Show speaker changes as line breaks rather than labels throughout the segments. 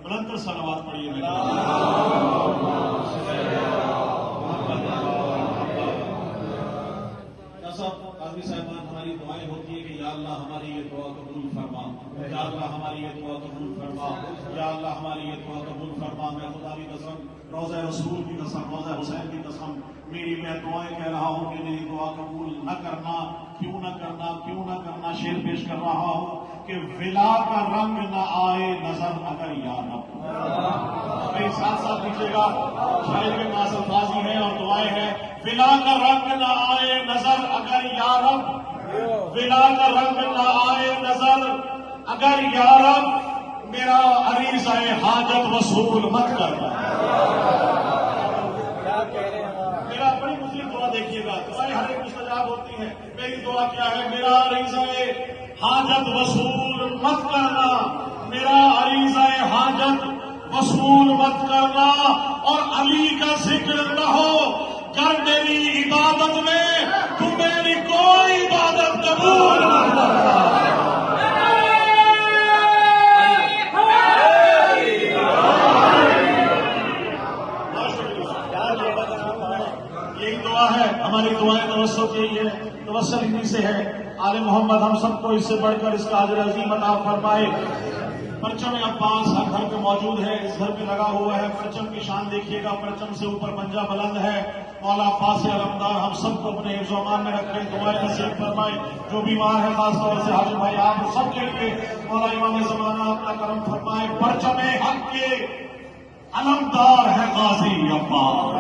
بلند تر صلوات پڑھیے قاضی صاحبان ہماری دعائیں ہوتی ہے کہ یا اللہ ہماری یہ دعا قبول فرما، یا اللہ ہماری یہ دعا قبول فرما، یا اللہ ہماری یہ دعا قبول فرما۔ میں خدا کی قسم، روضہ رسول کی قسم، روضہ حسین کی قسم، میری میں دعائیں کہہ رہا ہوں کہ میری دعا قبول نہ کرنا، کیوں نہ کرنا، کیوں نہ کرنا، شعر پیش کر رہا ہوں کہ ولا کا رنگ نہ آئے نظر اگر یا رب۔ میرے ساتھ ساتھ دیجیے گا، شاعر کے پاس الفاظ ہی ہیں اور دعائیں ہیں۔ ولا کا رنگ نہ آئے نظر اگر یا رب، ولا کا رنگ نہ آئے نظر اگر یا رب، میرا عریضہ حاجت وصول مت کرنا۔ میرا بڑی مسلم دعا دیکھیے گا، دعائیں ہر ایک مستجاب ہوتی ہیں، میری دعا کیا ہے؟ میرا عریضہ حاجت وصول مت کرنا، میرا عریضہ حاجت وصول مت کرنا، اور علی کا ذکر نہ ہو کر میری عبادت میں، تو میری کوئی عبادت قبول نہ کرنا۔ یہی دعا ہے، ہماری دعائیں توسل یہی ہے، توسل انہی سے ہے۔ آل محمد ہم سب کو اس سے بڑھ کر اس کا اجر عظیم عطا فرمائے۔ پرچم عباس ہر گھر پہ موجود ہے، اس گھر پہ لگا ہوا ہے۔ پرچم کی شان دیکھیے گا، پرچم سے اوپر پنجہ بلند ہے۔ مولا عباس علمدار ہم سب کو اپنے حفظ و امان میں رکھے، دعائیں نصیب فرمائے۔ جو بیمار ہے خاص طور سے حاجی بھائی، آپ سب کے لیے مولا امام زمانہ اپنا کرم فرمائے۔ پرچم حق کے علمدار ہے غازی عباس،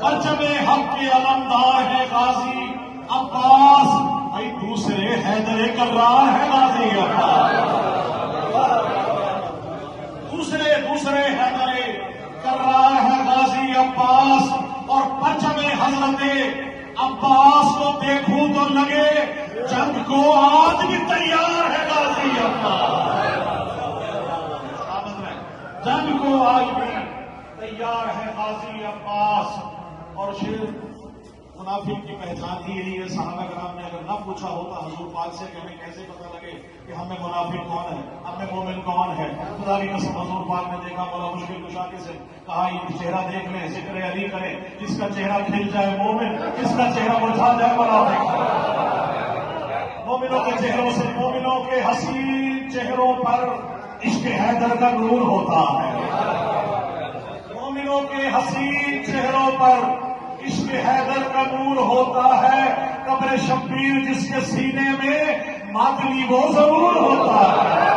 پرچم حق کے علمدار ہے غازی عباس، بھائی دوسرے حیدر کرار ہے غازی عباس، دوسرے حیدر کرار ہے غازی عباس، اور پرچم حضرت عباس کو دیکھوں تو لگے جنگ کو آج بھی تیار ہے غازی عباس، جنگ کو آج بھی تیار ہے غازی عباس۔ اور شعر منافق کی پہچان ہی یہی ہے۔ صحابہ کرام نے اگر نہ پوچھا ہوتا حضور پاک سے کہ ہمیں کیسے پتہ لگے کہ ہمیں منافق کون ہے، ہمیں مومن کون ہے، خدا کی قسم حضور پاک نے دیکھا، مولا مشکل کشا سے کہا یہ چہرہ دیکھ لیں، ذکر علی کریں، جس کا چہرہ کھل جائے مومن، جس کا چہرہ مرجھا جائے منافق۔ مومنوں کے چہروں سے، مومنوں کے حسین چہروں پر عشق حیدر کا نور ہوتا ہے، مومنوں کے حسین چہروں پر عشق حیدر کا نور ہوتا ہے۔ قبر شبیر جس کے سینے میں ماتمی وہ ضرور ہوتا ہے۔